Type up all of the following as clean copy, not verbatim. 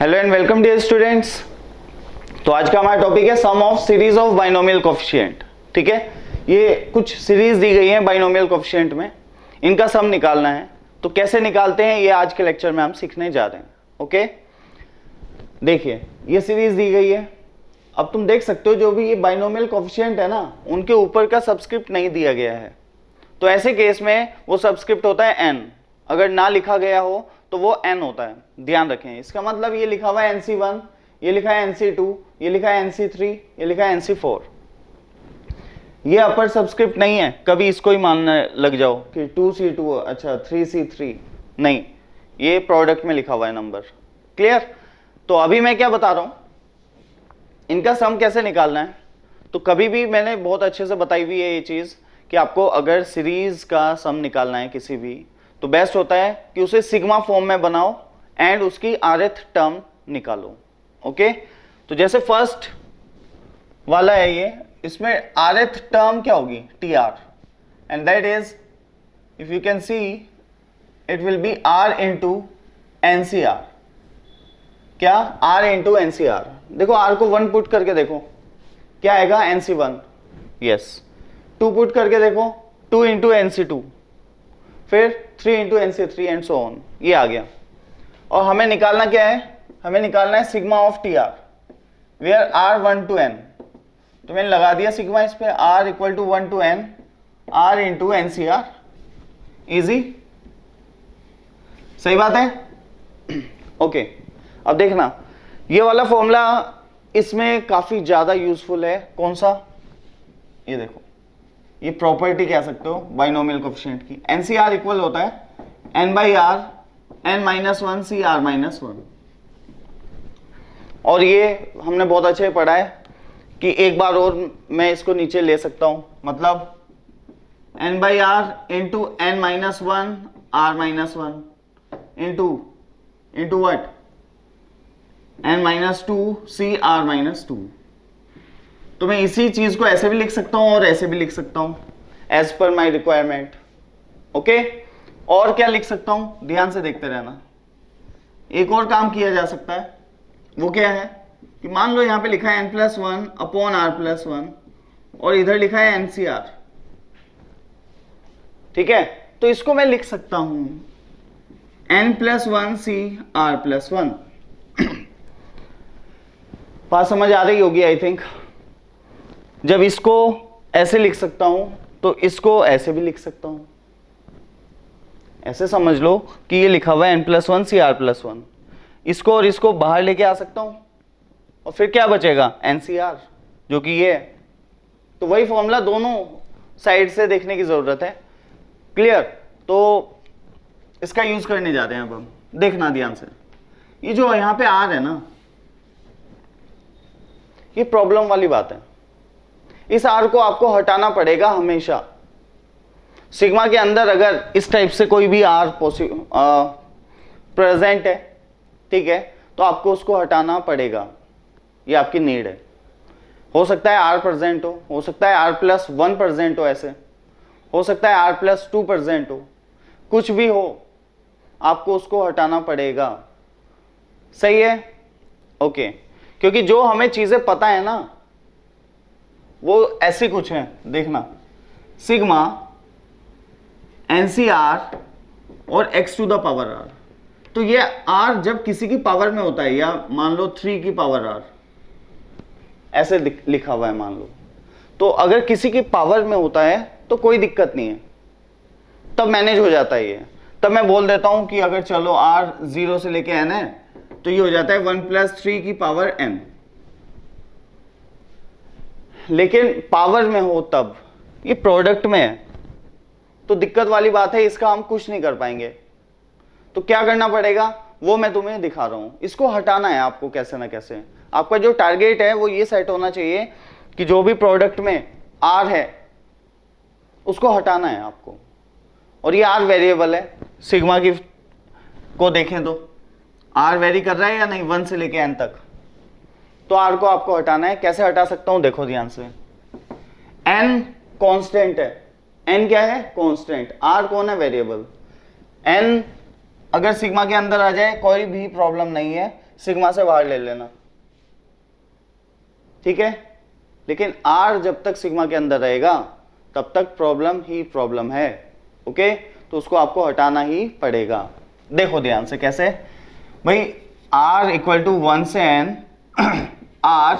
Hello and welcome dear students. तो आज का हमारा टॉपिक है sum of series of binomial coefficient. ठीक है, ये कुछ सीरीज दी गई है बाइनोमियल कोफिशिएंट में, इनका सम निकालना है। तो कैसे निकालते हैं ये आज के लेक्चर में हम सीखने जा रहे हैं। ओके, देखिए ये सीरीज दी गई है। अब तुम देख सकते हो जो भी ये बाइनोमियल कोफिशिएंट है ना, उनके ऊपर का सबस्क्रिप्ट नहीं दिया गया है। तो ऐसे केस में वो सबस्क्रिप्ट होता है n, अगर ना लिखा गया हो तो वो n होता है। ध्यान रखें, इसका मतलब ये लिखा हुआ है NC1, ये लिखा है NC2, ये लिखा है NC3, ये लिखा है NC4। ये अपर सबस्क्रिप्ट नहीं है, कभी इसको ही मानने लग जाओ कि 2C2 अच्छा 3C3 नहीं, ये प्रोडक्ट में लिखा हुआ है नंबर। क्लियर? तो अभी मैं क्या बता रहा हूं, इनका सम कैसे निकालना है। तो कभी भी मैंने बहुत अच्छे से बताई हुई है ये चीज कि आपको अगर सीरीज का सम निकालना है किसी भी, तो बेस्ट होता है कि उसे सिग्मा फॉर्म में बनाओ एंड उसकी rth टर्म निकालो। ओके, तो जैसे फर्स्ट वाला है ये, इसमें rth टर्म क्या होगी, tr, and that is if you can see it will be r into ncr। क्या? r into ncr। देखो r को 1 पुट करके देखो क्या आएगा, nc1। यस, 2 पुट करके देखो 2 इंटू nc2, फिर 3 into nc3 and so on, ये आ गया। और हमें निकालना क्या है, हमें निकालना है sigma of tr where r 1 to n। तो मैंने लगा दिया सिग्मा इस पे, r equal to 1 to n r into ncr। Easy, सही बात है। ओके, अब देखना ये वाला फॉर्मूला इसमें काफी ज्यादा यूजफुल है। कौन सा? ये देखो, ये प्रॉपर्टी कह सकते हो बाइनोमियल कोफिशिएंट की। NCR इक्वल होता है n by R n minus 1 CR minus 1। और ये हमने बहुत अच्छे पढ़ा है कि एक बार और मैं इसको नीचे ले सकता हूं, मतलब n by R into n minus 1 R minus 1 into वट n माइनस 2 CR माइनस 2। तो मैं इसी चीज को ऐसे भी लिख सकता हूं और ऐसे भी लिख सकता हूं एज पर माई रिक्वायरमेंट। ओके, और क्या लिख सकता हूं, ध्यान से देखते रहना। एक और काम किया जा सकता है, वो क्या है कि मान लो यहां पे लिखा है n+1 अपॉन r+1 और इधर लिखा है NCR। ठीक है, तो इसको मैं लिख सकता हूं n+1 CR+1। बात समझ आ रही होगी आई थिंक। जब इसको ऐसे लिख सकता हूं तो इसको ऐसे भी लिख सकता हूं। ऐसे समझ लो कि ये लिखा हुआ है n+1 CR+1। इसको और इसको बाहर लेके आ सकता हूं और फिर क्या बचेगा, NCR, जो कि ये है। तो वही फॉर्मूला दोनों साइड से देखने की जरूरत है। क्लियर? तो इसका यूज करने जा रहे हैं अब हम। देखना ध्यान से, ये जो यहां पे R है ना, ये प्रॉब्लम वाली बात है। इस R को आपको हटाना पड़ेगा हमेशा। सिग्मा के अंदर अगर इस टाइप से कोई भी R प्रेजेंट है, ठीक है, तो आपको उसको हटाना पड़ेगा, ये आपकी नीड है। हो सकता है R प्रेजेंट हो सकता है R+1 प्रेजेंट हो, ऐसे हो सकता है R+2 प्रेजेंट हो, कुछ भी हो, आपको उसको हटाना पड़ेगा। सही है? ओके, क्योंकि जो हमें चीजें पता है ना वो ऐसी कुछ है। देखना, सिग्मा NCR और x to the power r। तो ये r जब किसी की पावर में होता है, या मान लो 3 की पावर r, ऐसे लिखा हुआ है मान लो, तो अगर किसी की पावर में होता है तो कोई दिक्कत नहीं है, तब मैनेज हो जाता है ये। तब मैं बोल देता हूं कि अगर चलो r 0 से लेके n है तो ये हो जाता है 1 + 3 की पावर n। लेकिन पावर में हो तब, ये प्रोडक्ट में है तो दिक्कत वाली बात है, इसका हम कुछ नहीं कर पाएंगे। तो क्या करना पड़ेगा वो मैं तुम्हें दिखा रहा हूं। इसको हटाना है आपको कैसे ना कैसे। आपका जो टारगेट है वो ये सेट होना चाहिए कि जो भी प्रोडक्ट में R है उसको हटाना है आपको। और ये R वेरिएबल है, सिग्मा की को देखें तो R वेरी कर रहा है या नहीं 1 से लेके n तक, तो R को आपको हटाना है। कैसे हटा सकता हूं, देखो ध्यान से। n कांस्टेंट है, n क्या है, कांस्टेंट। R कौन है, वेरिएबल। n अगर सिग्मा के अंदर आ जाए कोई भी प्रॉब्लम नहीं है, सिग्मा से बाहर ले लेना, ठीक है। लेकिन आर जब तक सिग्मा के अंदर रहेगा तब तक प्रॉब्लम ही प्रॉब्लम है, ओके। तो उसको आपको हटाना ही पड़ेगा। देखो ध्यान से कैसे भाई, r इक्वल टू 1 से n, r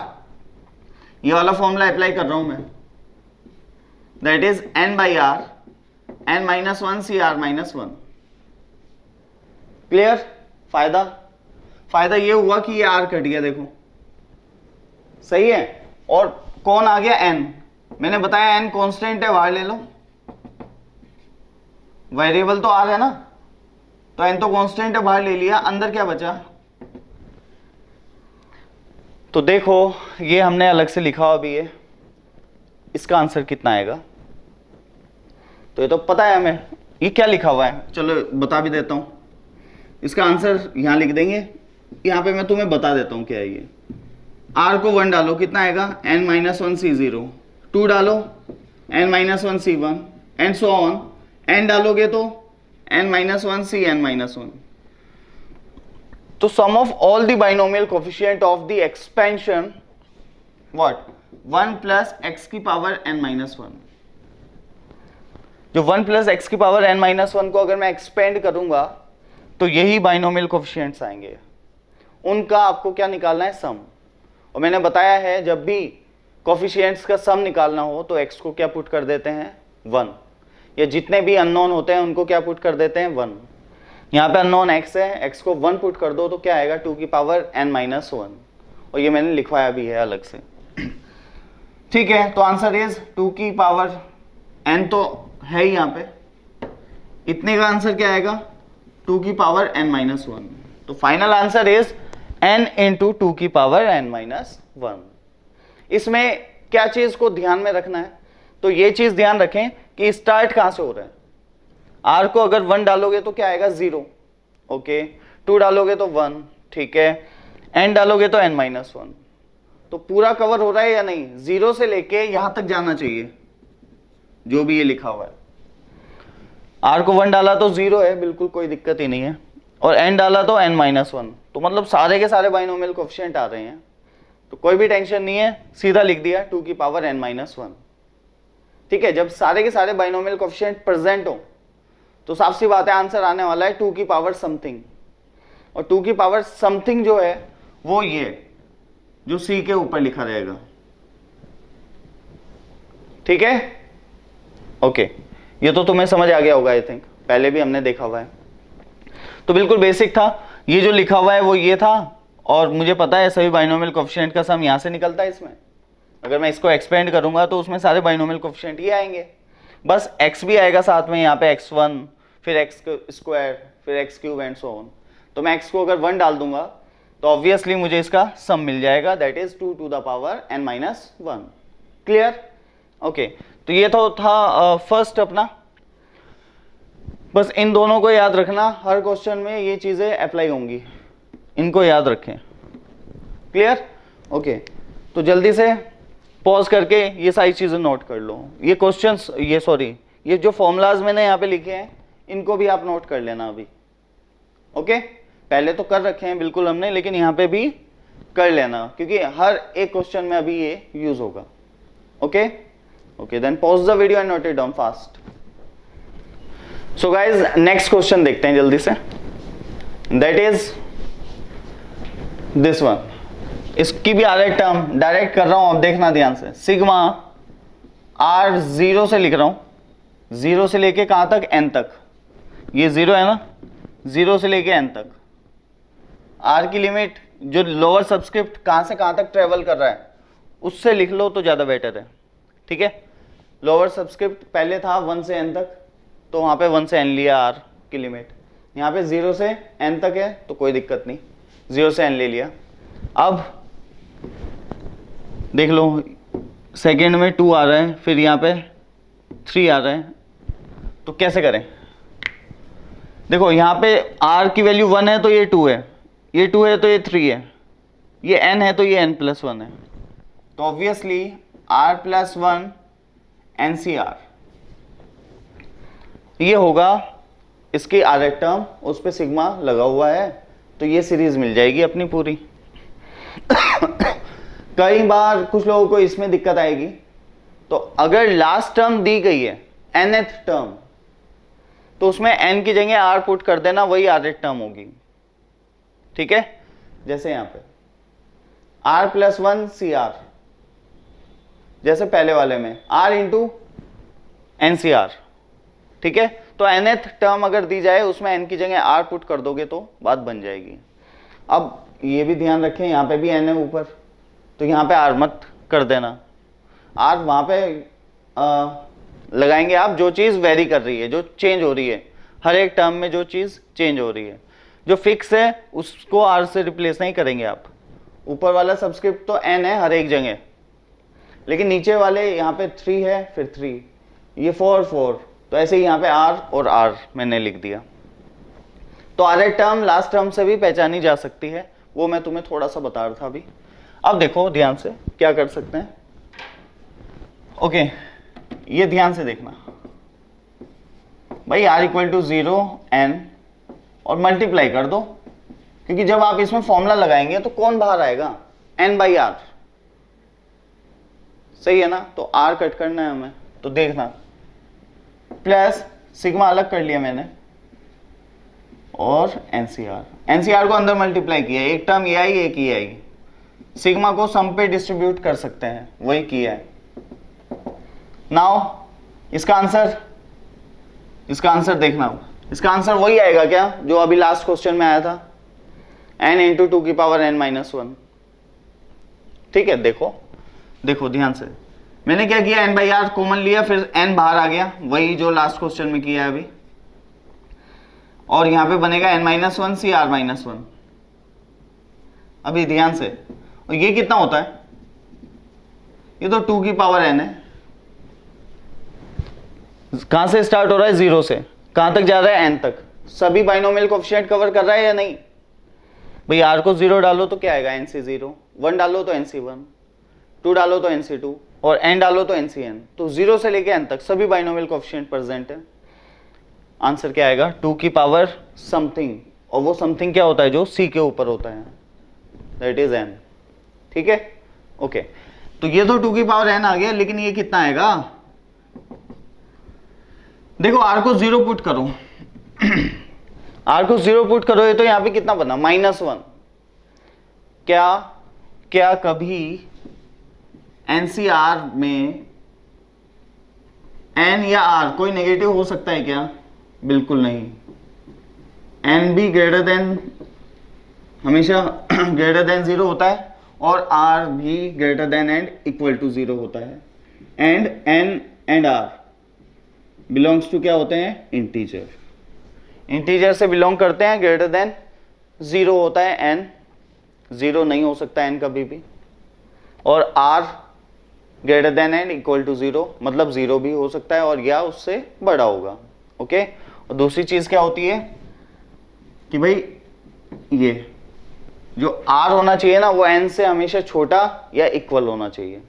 ये वाला फॉर्मूला अप्लाई कर रहा हूं मैं, that is n by R n minus 1 C R minus 1। Clear? फायदा ये हुआ कि ये r कट गया, देखो सही है। और कौन आ गया? n। मैंने बताया n कांस्टेंट है, बाहर ले लो, वेरिएबल तो r है ना, तो n तो कांस्टेंट है, बाहर ले लिया, अंदर क्या बचा? तो देखो ये हमने अलग से लिखा हुआ भी है, इसका आंसर कितना आएगा? तो ये तो पता है हमें, ये क्या लिखा हुआ है, चलो बता भी देता हूं। इसका आंसर यहां लिख देंगे, यहां पे मैं तुम्हें बता देता हूं क्या है ये। r को 1 डालो, कितना आएगा? n माइनस 1 सी 0, 2 डालो n minus 1 C 1 and so on, n डालोगे तो n minus 1 C n minus 1। तो sum of all the binomial coefficient of the expansion what 1 plus x की पावर n माइनस 1। जो 1 plus x की power n minus 1 को अगर मैं expand करूंगा तो यही बाइनोमियल कोफिशिएंट्स आएंगे, उनका आपको क्या निकालना है? सम। और मैंने बताया है जब भी कोफिशिएंट्स का सम निकालना हो तो x को क्या पुट कर देते हैं? 1, या जितने भी अननोन होते हैं उनको क्या पुट कर देते हैं? 1। यहाँ पे अननोन x है, x को 1 पुट कर दो तो क्या आएगा? 2 की पावर n माइनस 1, और ये मैंने लिखवाया भी है अलग से, ठीक है। तो आंसर इज 2 की पावर n तो है ही यहाँ पे, इतने का आंसर क्या आएगा? 2 की पावर n माइनस 1। तो final answer is n into 2 की पावर n माइनस 1। इसमें क्या चीज को ध्यान में रखना है? तो ये चीज ध्यान रखें कि स्टार्ट कहां से हो रहा है। r को अगर 1 डालोगे तो क्या आएगा? 0, ओके। 2 डालोगे तो 1, ठीक है। n डालोगे तो n माइनस 1। तो पूरा कवर हो रहा है या नहीं? 0 से लेके यहां तक जाना चाहिए जो भी ये लिखा हुआ है। r को 1 डाला तो 0 है, बिल्कुल कोई दिक्कत ही नहीं है, और n डाला तो n माइनस 1। तो मतलब सारे के सारे बाइनोमियल कोफिशिएंट आ रहे हैं, तो कोई भी टेंशन नहीं है, सीधा लिख दिया 2 की पावर n माइनस 1, ठीक है। जब सारे के सारे बाइनोमियल कोफिशिएंट प्रेजेंट हो तो साफ सी बात है आंसर आने वाला है 2 की पावर समथिंग, और 2 की पावर समथिंग जो है वो ये जो c के ऊपर लिखा रहेगा, ठीक है, ओके। ये तो तुम्हें समझ आ गया होगा, आई थिंक पहले भी हमने देखा हुआ है। तो बिल्कुल बेसिक था, ये जो लिखा हुआ है वो ये था, और मुझे पता है सभी बाइनोमियल कोफिशिएंट का सम यहाँ से निकलता है। इसमें अगर मैं इसको एक्सपेंड करूंगा तो उसमें सारे बाइनोमियल कोफिशिएंट ये आएंगे, बस x भी आएगा साथ में, यहाँ पे x1, फिर x स्क्वायर, फिर x cube and so on. तो मैं x को अगर 1 डाल दूंगा तो ऑब्वियसली मुझे इसका सम मिल जाएगा, that is 2 to the power n minus 1। Clear? Okay. तो ये तो था फर्स्ट अपना। बस इन दोनों को याद रखना, हर क्वेश्चन में ये चीजें अप्लाई होंगी, इनको याद रखें। क्लियर? ओके। तो जल्दी से पॉज करके ये सारी चीजें नोट कर लो। ये क्वेश्चंस, ये जो फॉर्मूलाज मैंने यहाँ पे लिखे हैं इनको भी आप नोट कर लेना अभी, ओके। पहले तो कर रखे हैं बिल्कुल हमने, लेकिन यहाँ पे भी कर लेना, क्योंकि हर एक क्वेश्चन में अभी ये यूज होगा, okay. Okay, then pause the video and note it down fast. So guys next question देखते हैं जल्दी से, दैट इज दिस वन। इसकी भी डायरेक्ट टर्म डायरेक्ट कर रहा हूं, अब देखना ध्यान से। सिग्मा r 0 से लिख रहा हूं, 0 से लेके कहां तक? n तक। ये 0 है ना, 0 से लेके n तक। r की लिमिट जो लोअर सबस्क्रिप्ट कहां से कहां तक ट्रेवल कर रहा है उससे लिख लो तो ज्यादा बेटर है, ठीक है। लोअर सबस्क्रिप्ट पहले था 1 से n तक, तो वहां पे 1 से n लिया r की लिमिट। यहाँ पे 0 से n तक है तो कोई दिक्कत नहीं, 0 से n ले लिया। अब देख लो सेकेंड में 2 आ रहा है, फिर यहाँ पे 3 आ रहा है, तो कैसे करें? देखो यहाँ पे r की वैल्यू 1 है तो ये 2 है, ये 2 है तो ये 3 है, ये n है तो ये n प्लस 1 है। तो ऑब्वियसली r प्लस 1 NCR ये होगा इसकी आर टर्म, उस पर सिग्मा लगा हुआ है, तो ये सीरीज मिल जाएगी अपनी पूरी। कई बार कुछ लोगों को इसमें दिक्कत आएगी, तो अगर लास्ट टर्म दी गई है nth टर्म, तो उसमें n की जगह r पुट कर देना, वही rth टर्म होगी। ठीक है, जैसे यहां पे r+1 CR, जैसे पहले वाले में r इंटू NCR। ठीक है, तो nth टर्म अगर दी जाए उसमें n की जगह r पुट कर दोगे तो बात बन जाएगी। अब ये भी ध्यान रखें, यहाँ पे भी n है ऊपर, तो यहाँ पे r मत कर देना, r वहाँ पे लगाएंगे आप जो चीज़ वेरी कर रही है, जो चेंज हो रही है, हर एक टर्म में जो चीज़ चेंज हो रही है, जो फिक्स है उसको r से रिप्लेस नहीं करेंगे आप। ऊपर वाला सबस्क्रिप्ट तो n है हर एक जगह, लेकिन नीचे वाले यहाँ पे 3 है, फिर 3, ये 4 4, तो ऐसे ही यहाँ पे r और r मैंने लिख दिया। तो rth टर्म लास्ट टर्म से भी पहचानी जा सकती है, वो मैं तुम्हें थोड़ा सा बता रहा था अभी। अब देखो ध्यान से क्या कर सकते हैं। ओके, ये ध्यान से देखना भाई, r इक्वल टू 0 n और मल्टीप्लाई कर दो, क्योंकि जब आप इसमें फॉर्मूला लगाएंगे तो कौन बाहर आएगा, n/r, सही है ना। तो r कट करना है हमें, तो देखना प्लस सिग्मा अलग कर लिया मैंने और NCR को अंदर मल्टीप्लाई किया, एक टर्म ये आई एक ये आई, सिग्मा को सम पे डिस्ट्रीब्यूट कर सकते हैं, वही किया है। नाउ इसका आंसर देखना, इसका आंसर वही आएगा क्या जो अभी लास्ट क्वेश्चन में आया था, n इंटू 2 की पावर n-1। ठीक है, देखो ध्यान से, मैंने क्या किया, n/r कॉमन लिया, फिर n बाहर आ गया, वही जो लास्ट क्वेश्चन में किया है अभी, और यहां पे बनेगा n-1 CR-1। अभी ध्यान से, और ये कितना होता है, ये तो 2 की पावर n है, कहां से स्टार्ट हो रहा है, 0 से कहां तक जा रहा है, n तक। सभी बाइनोमियल कोएफिशिएंट कवर कर रहा है या नहीं भाई। r को 0 डालो तो क्या आएगा, NC0, 1 डालो तो NC1, 2 डालो तो NC2 और n डालो तो NCn। तो 0 से लेके n तक सभी बाइनोमियल कोएफिशिएंट प्रेजेंट है। आंसर क्या आएगा, 2 की पावर समथिंग, और वो समथिंग क्या होता है, जो c के ऊपर होता है, दैट इज n। ठीक है, ओके, तो ये तो 2 की पावर n आ गया, लेकिन ये कितना आएगा, देखो r को 0 पुट करो, r को 0 पुट करो, ये तो यहाँ पे कितना बना, -1। क्या कभी NCR में n या r कोई नेगेटिव हो सकता है क्या, बिल्कुल नहीं। n भी ग्रेटर देन, हमेशा ग्रेटर देन 0 होता है, और r भी greater than and equal to 0 होता है, and n and r belongs to क्या होते हैं, इंटीजर से बिलोंग करते हैं, ग्रेटर देन 0 होता है n, 0 नहीं हो सकता n कभी भी, और r greater than and equal to 0, मतलब 0 भी हो सकता है और या उससे बड़ा होगा। ओके, और दूसरी चीज क्या होती है कि भाई ये जो r होना चाहिए ना, वो n से हमेशा छोटा या इक्वल होना चाहिए,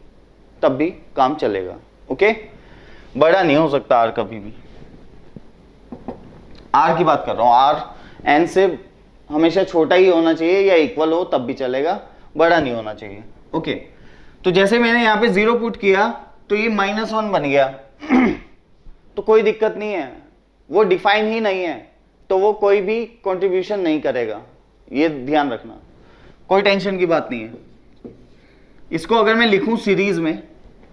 तब भी काम चलेगा। ओके, बड़ा नहीं हो सकता r कभी भी, r की बात कर रहा हूं, r n से हमेशा छोटा ही होना चाहिए या इक्वल हो, तब भी चलेगा, बड़ा नहीं होना चाहिए। ओके, तो जैसे मैंने यहाँ पे 0 पुट किया तो ये -1 बन गया, तो कोई दिक्कत नहीं है, वो डिफाइन ही नहीं है, तो वो कोई भी कंट्रीब्यूशन नहीं करेगा, ये ध्यान रखना, कोई टेंशन की बात नहीं है। इसको अगर मैं लिखूं सीरीज में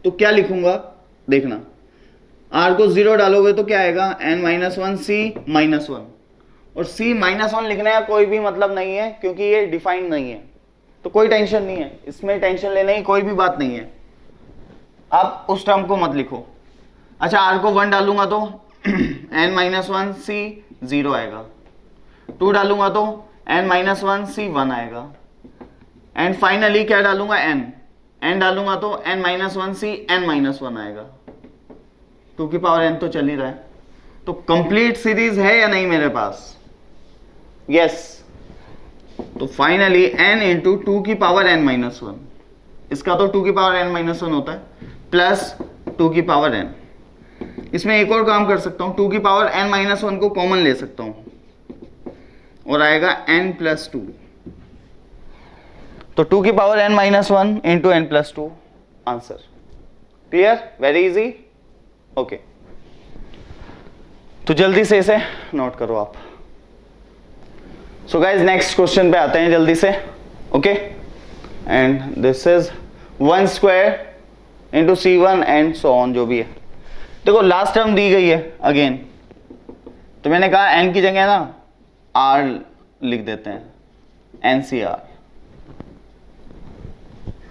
तो क्या लिखूंगा, देखना, r को 0 डालोगे तो क्या आएगा, n-1 C-1, और C-1 लिखने का कोई भी मतलब नहीं है, क्योंकि ये डिफाइंड नहीं है, तो कोई टेंशन नहीं है, इसमें टेंशन लेने की कोई भी बात नहीं है। आप उस टर्म को मत लिखो। अच्छा, r को 1 डालूंगा तो n-1 C 0 आएगा, 2 डालूंगा तो n-1 C 1 आएगा, एंड फाइनली क्या डालूंगा, n डालूंगा तो n-1 C n-1 आएगा। 2 की पावर n तो चल ही रहा है, तो कंप्लीट सीरीज है या नहीं मेरे पास, यस। तो फाइनली n इंटू 2 की पावर n-1, इसका तो 2 की पावर n-1 होता है, प्लस 2 की पावर n। इसमें एक और काम कर सकता हूं, 2 की पावर n-1 को कॉमन ले सकता हूं, और आएगा n+2। तो 2 की power n-1 into n+2 answer. Clear, very easy. Okay, तो जल्दी से इसे नोट करो आप। सो गाइज नेक्स्ट क्वेश्चन पे आते हैं जल्दी से। Okay, and this is 1 square into C1 and so on, जो भी है। देखो लास्ट टर्म दी गई है अगेन, तो मैंने कहा n की जगह ना r लिख देते हैं, NCR।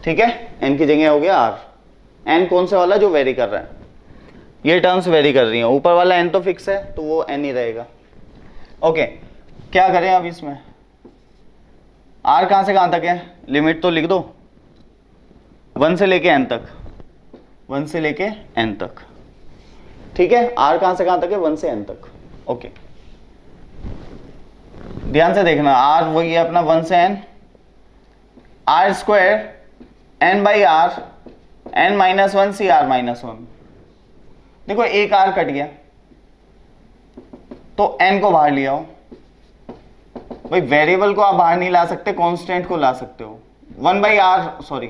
ठीक है, n की जगह हो गया r। n कौन से वाला, जो वेरी कर रहा है, ये टर्म्स वेरी कर रही हैं। ऊपर वाला n तो फिक्स है, तो वो n ही रहेगा। ओके, क्या करें अब इसमें, r कहां से कहां तक है, लिमिट तो लिख दो, 1 से लेके n तक, 1 से लेके n तक। ठीक है, r कहां से कहां तक है, 1 से n तक। ओके, ध्यान से देखना, r वही है अपना 1 से n, r square n by r n-1 CR-1। देखो एक r कट गया तो n को बाहर लिया हो। भाई वेरिएबल को आप बाहर नहीं ला सकते, कांस्टेंट को ला सकते हो। 1 बाई r, सॉरी,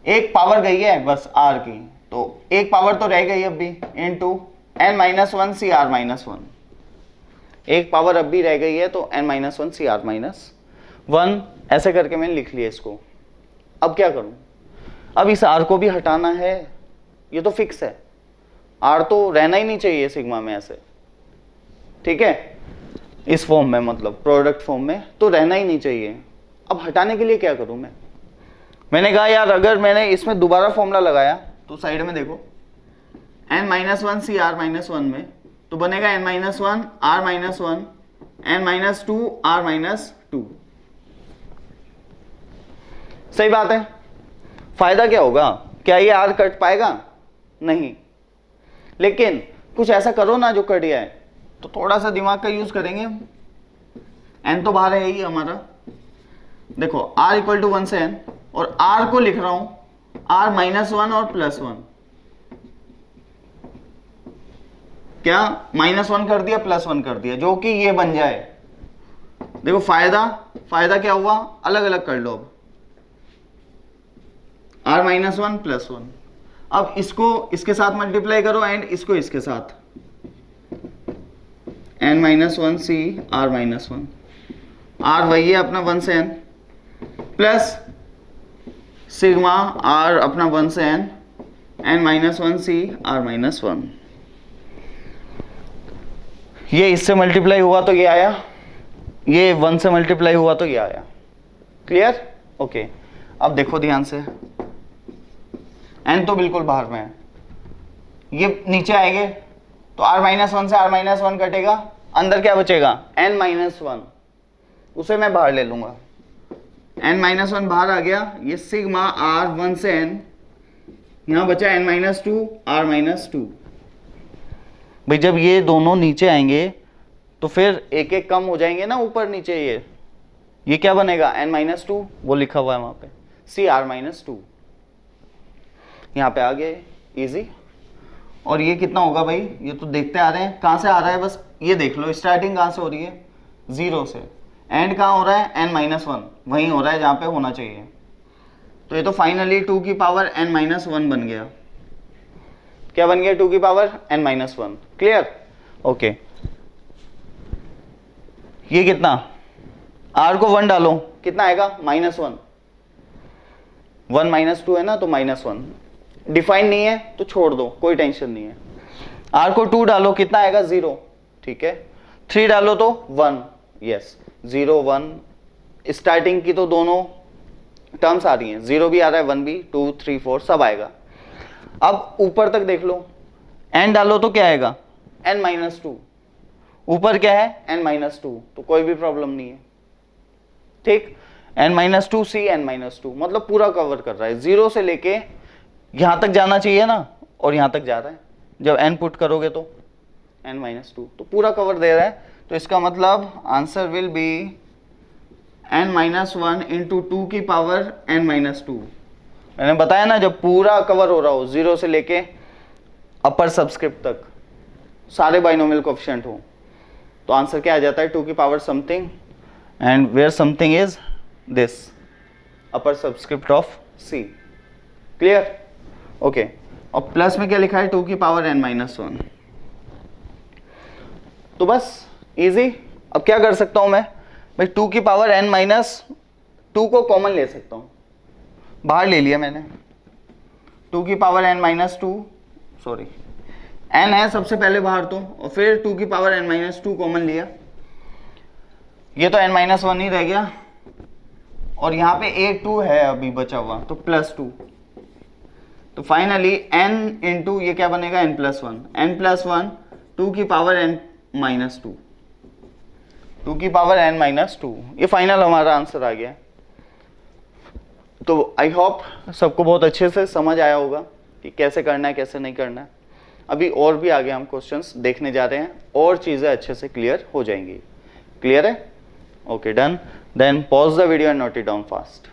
एक पावर गई है बस r की, तो एक पावर तो रह गई अब भी, इनटू n-1 CR-1। एक पावर अब भी रह गई है, तो n-1 CR-1 ऐसे करके मैंने लिख लिया इसको। अब क्या करूं, अब इस r को भी हटाना है, ये तो फिक्स है, r तो रहना ही नहीं चाहिए सिग्मा में ऐसे। ठीक है, इस फॉर्म में, मतलब प्रोडक्ट फॉर्म में तो रहना ही नहीं चाहिए। अब हटाने के लिए क्या करूं मैंने कहा यार अगर मैंने इसमें दोबारा फॉर्मूला लगाया, तो साइड में देखो n-1 CR-1 में, तो बनेगा n-1 R-1 n-2 R-2। सही बात है। फायदा क्या होगा, क्या ये r कट पाएगा, नहीं, लेकिन कुछ ऐसा करो ना जो कट जाए, तो थोड़ा सा दिमाग का यूज करेंगे। n तो बाहर है ही हमारा, देखो r इक्वल टू 1 से n, और r को लिख रहा हूं r-1 और +1। क्या -1 कर दिया, +1 कर दिया, जो कि ये बन जाए। देखो फायदा क्या हुआ, अलग अलग कर लो। अब r-1 +1, अब इसको इसके साथ मल्टीप्लाई करो एंड इसको इसके साथ, n-1 CR-1, r वही है अपना 1 से n, प्लस सिग्मा r अपना 1 से n n-1 CR-1। ये इससे मल्टीप्लाई हुआ तो ये आया, ये 1 से मल्टीप्लाई हुआ तो ये आया। Clear, okay. अब देखो ध्यान से, n तो बिल्कुल बाहर में है, ये नीचे आएंगे तो r-1 से r-1 कटेगा, अंदर क्या बचेगा, n-1, उसे मैं बाहर ले लूंगा, n-1 बाहर आ गया, ये सिग्मा r 1 से n, यहां बचा n-2 r-2। भाई जब ये दोनों नीचे आएंगे तो फिर एक एक कम हो जाएंगे ना ऊपर नीचे, ये क्या बनेगा, n-2, वो लिखा हुआ है वहां पे CR-2, यहां पे आ गए, इजी। और ये कितना होगा भाई, ये तो देखते आ रहे हैं, कहां से आ रहा है, बस ये देख लो, स्टार्टिंग कहां से हो रही है, 0 से, एंड कहां हो रहा है, n-1, वहीं हो रहा है जहां पे होना चाहिए। तो ये तो फाइनली 2 की पावर n-1 बन गया। क्या बन गया, 2 की पावर n-1। Clear, okay. ये कितना, r को 1 डालो, कितना आएगा, -1, 1 - 2 है ना, तो -1। डिफाइन नहीं है तो छोड़ दो, कोई टेंशन नहीं है। r को 2 डालो, कितना आएगा, 0। ठीक है, 3 डालो तो 1, यस, 0 1, स्टार्टिंग की तो दोनों टर्म्स आ रही हैं, 0 भी आ रहा है, 1 भी, 2 3 4 सब आएगा। अब ऊपर तक देख लो, n डालो तो क्या आएगा, n-2, ऊपर क्या है, n-2, तो कोई भी प्रॉब्लम नहीं है। ठीक, n-2 C n-2, मतलब पूरा कवर कर रहा है, 0 से लेके यहां तक जाना चाहिए ना, और यहां तक जा रहा है। जब n पुट करोगे तो n-2, तो पूरा कवर दे रहा है। तो इसका मतलब answer will be n-1 into 2 की पावर n-2। मैंने बताया ना, जब पूरा कवर हो रहा हो, 0 से लेके अपर सबस्क्रिप्ट तक सारे बाइनोमियल कोएफिशिएंट हो, तो आंसर क्या आ जाता है, 2 की पावर something, and where something is this upper subscript of c। Clear? Okay. और प्लस में क्या लिखा है, 2 की पावर n-1। तो बस इजी। अब क्या कर सकता हूं मैं भाई, 2 की पावर n-2 को कॉमन ले सकता हूं, बाहर ले लिया मैंने। 2 की पावर n-2, सॉरी n है सबसे पहले बाहर तो, और फिर 2 की पावर n-2 कॉमन लिया, ये तो n-1 ही रह गया, और यहाँ पे a2 है अभी बचा हुआ, तो +2। तो फाइनली n इंटू ये क्या बनेगा, n+1, n+1 2 की पावर n-2, 2 की पावर n-2, ये फाइनल हमारा आंसर आ गया। तो आई होप सबको बहुत अच्छे से समझ आया होगा कि कैसे करना है कैसे नहीं करना है। अभी और भी आगे हम क्वेश्चंस देखने जा रहे हैं और चीज़ें अच्छे से क्लियर हो जाएंगी। क्लियर है? Okay, done. Then pause the video and note it down fast.